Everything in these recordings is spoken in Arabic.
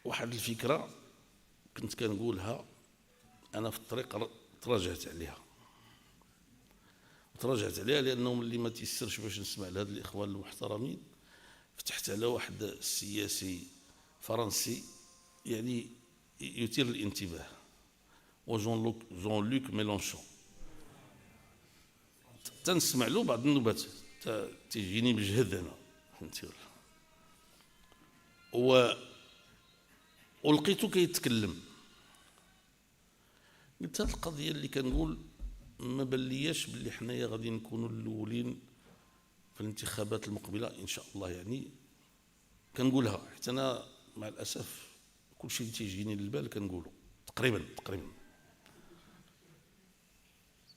واحد الفكرة كنت كنقولها أنا في الطريق، تراجعت عليها لأنه ملي ما تيسرش باش نسمع لهاد الإخوان المحترمين، فتحت على واحد السياسي فرنسي يعني يثير الانتباه، وجون لوك ميلانشون. تنسمع له بعض النوبات تيجيني مجهد أنا، فهمتي ولا؟ ولقيته كيتكلم، قلت هاد القضية اللي كنقول ما بلياش باللي حنايا غادي نكونوا الاولين في الانتخابات المقبله ان شاء الله. يعني كنقولها حتى انا مع الاسف كل شيء اللي تيجيني للبال كنقوله تقريبا.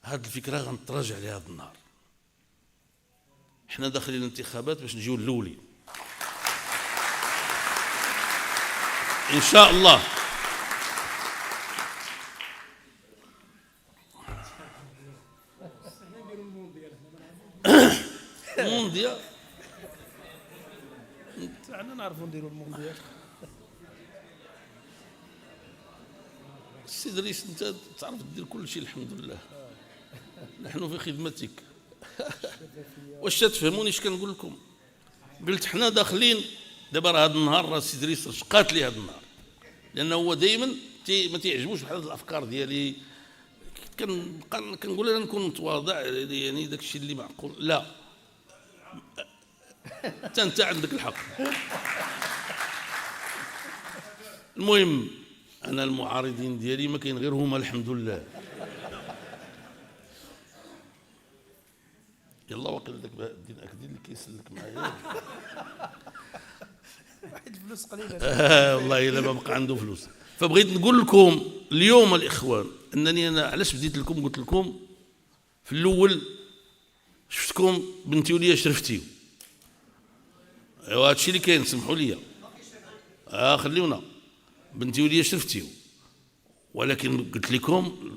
هاد الفكره غنتراجع عليها هاد النهار. حنا داخلين الانتخابات باش نجيو الاولين ان شاء الله. المونديال حنا نعرفوا نديروا المونديال. السي دريس انت تعرف دير كل شيء الحمد لله، نحن في خدمتك. واش تفهموني اش كنقول لكم؟ قلت حنا داخلين دابا، راه هذا النهار راه السي دريس شقات لي هذا النهار، لانه هو دائما ما تيعجبوش بحال هاد الافكار ديالي. كنقول انا نكون متواضع، يعني داك الشيء اللي معقول. لا انت عندك الحق. المهم انا المعارضين ديالي ما كاين غير هما الحمد لله. يلا واقيلا داك الدين اكدين اللي كيسلك معايا واحد الفلوس قليله. والله الا ما بقى عنده فلوس. فبغيت نقول لكم اليوم الاخوان انني انا علاش بديت لكم، قلت لكم في الاول شفتكم بنتي وليا شرفتيو، ايوا هادشي اللي كاين، سمحوا لي خليونا بنتي وليا شرفتيو، ولكن قلت لكم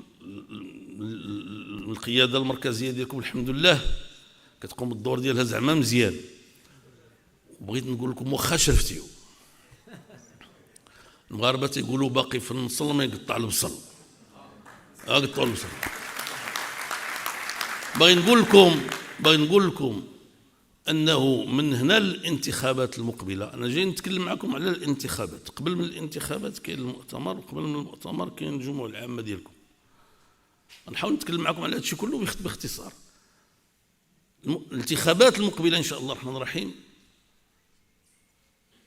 القياده المركزيه ديالكم الحمد لله كتقوم بالدور ديالها زعما مزيان. وبغيت نقول لكم واخا شرفتيو، المغاربه تيقولوا باقي في النصل ما يقطع البصل. قطعوا البصل. باغي نقول لكم انه من هنا الانتخابات المقبله، انا جاي نتكلم معكم على الانتخابات. قبل من الانتخابات كاين المؤتمر، وقبل من المؤتمر كاين الجمعه العامه ديالكم. نحاول نتكلم معكم على هذا الشيء كله باختصار. الانتخابات المقبله ان شاء الله الرحمن الرحيم،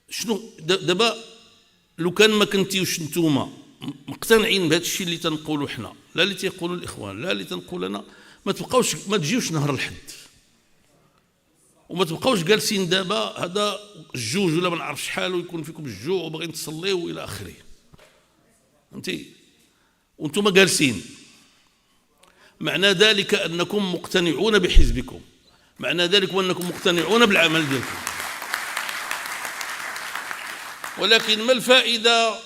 شنو دابا لو كان ما كنتيوش نتوما مقتنعين بهذا الشيء اللي تنقولوا حنا، لا اللي تيقولوا الاخوان، لا اللي تنقول انا، ما تجيوش نهار الحد، وما تبقاوش جالسين دابا هذا الجوج ولا ما نعرف شحال ويكون فيكم الجوع وباغيين تصليو الى اخره، فهمتي؟ وانتم جالسين، معنى ذلك انكم مقتنعون بحزبكم، معنى ذلك انكم مقتنعون بالعمل ديالكم. ولكن ما الفائده